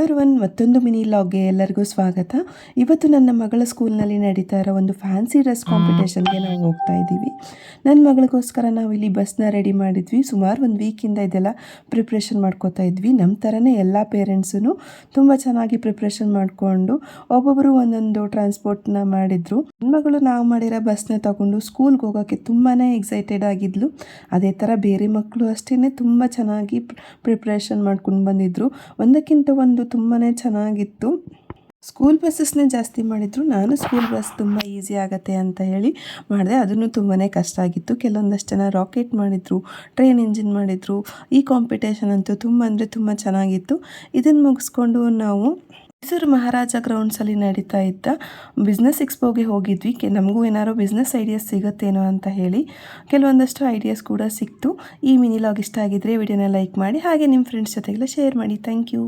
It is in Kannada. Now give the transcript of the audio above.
ಒನ್ ಮತ್ತೊಂದು ಮಿನಿ ಲಾಗ್ಗೆ ಎಲ್ಲರಿಗೂ ಸ್ವಾಗತ. ಇವತ್ತು ನನ್ನ ಮಗಳ ಸ್ಕೂಲ್ನಲ್ಲಿ ನಡೀತಾ ಇರೋ ಒಂದು ಫ್ಯಾನ್ಸಿ ಡ್ರೆಸ್ ಕಾಂಪಿಟೇಷನ್ಗೆ ನಾವು ಹೋಗ್ತಾ ಇದ್ದೀವಿ. ನನ್ನ ಮಗಳಿಗೋಸ್ಕರ ನಾವು ಇಲ್ಲಿ ಬಸ್ನ ರೆಡಿ ಮಾಡಿದ್ವಿ. ಸುಮಾರು ಒಂದು ವೀಕಿಂದ ಇದೆಲ್ಲ ಪ್ರಿಪ್ರೇಷನ್ ಮಾಡ್ಕೋತಾ ಇದ್ವಿ. ನಮ್ಮ ಥರನೇ ಎಲ್ಲ ಪೇರೆಂಟ್ಸೂ ತುಂಬ ಚೆನ್ನಾಗಿ ಪ್ರಿಪ್ರೇಷನ್ ಮಾಡಿಕೊಂಡು ಒಬ್ಬೊಬ್ಬರು ಒಂದೊಂದು ಟ್ರಾನ್ಸ್ಪೋರ್ಟ್ನ ಮಾಡಿದರು. ನನ್ನ ಮಗಳು ನಾವು ಮಾಡಿರೋ ಬಸ್ನ ತಗೊಂಡು ಸ್ಕೂಲ್ಗೆ ಹೋಗೋಕ್ಕೆ ತುಂಬಾ ಎಕ್ಸೈಟೆಡ್ ಆಗಿದ್ಲು. ಅದೇ ಥರ ಬೇರೆ ಮಕ್ಕಳು ಅಷ್ಟೇ ತುಂಬ ಚೆನ್ನಾಗಿ ಪ್ರಿಪ್ರೇಷನ್ ಮಾಡ್ಕೊಂಡು ಬಂದಿದ್ದರು. ಒಂದಕ್ಕಿಂತ ಒಂದು ತುಂಬಾ ಚೆನ್ನಾಗಿತ್ತು. ಸ್ಕೂಲ್ ಬಸ್ಸಸ್ನೇ ಜಾಸ್ತಿ ಮಾಡಿದರು. ನಾನು ಸ್ಕೂಲ್ ಬಸ್ ತುಂಬ ಈಸಿ ಆಗುತ್ತೆ ಅಂತ ಹೇಳಿ ಮಾಡಿದೆ. ಅದನ್ನು ತುಂಬಾ ಕಷ್ಟ ಆಗಿತ್ತು. ಕೆಲವೊಂದಷ್ಟು ಜನ ರಾಕೆಟ್ ಮಾಡಿದರು, ಟ್ರೈನ್ ಇಂಜಿನ್ ಮಾಡಿದರು. ಈ ಕಾಂಪಿಟೇಷನ್ ಅಂತೂ ತುಂಬ ಚೆನ್ನಾಗಿತ್ತು. ಇದನ್ನು ಮುಗಿಸ್ಕೊಂಡು ನಾವು ಮೈಸೂರು ಮಹಾರಾಜ ಗ್ರೌಂಡ್ಸಲ್ಲಿ ನಡೀತಾ ಇದ್ದ ಬಿಸ್ನೆಸ್ ಎಕ್ಸ್ಪೋಗೆ ಹೋಗಿದ್ವಿ. ನಮಗೂ ಏನಾದ್ರು ಬಿಸ್ನೆಸ್ ಐಡಿಯಾಸ್ ಸಿಗುತ್ತೇನೋ ಅಂತ ಹೇಳಿ ಕೆಲವೊಂದಷ್ಟು ಐಡಿಯಾಸ್ ಕೂಡ ಸಿಕ್ತು. ಈ ಮಿನಿ ಲಾಗ್ ಇಷ್ಟ ಆಗಿದ್ರೆ ವಿಡಿಯೋನ ಲೈಕ್ ಮಾಡಿ, ಹಾಗೆ ನಿಮ್ಮ ಫ್ರೆಂಡ್ಸ್ ಜೊತೆಗೆಲ್ಲ ಶೇರ್ ಮಾಡಿ. Thank you.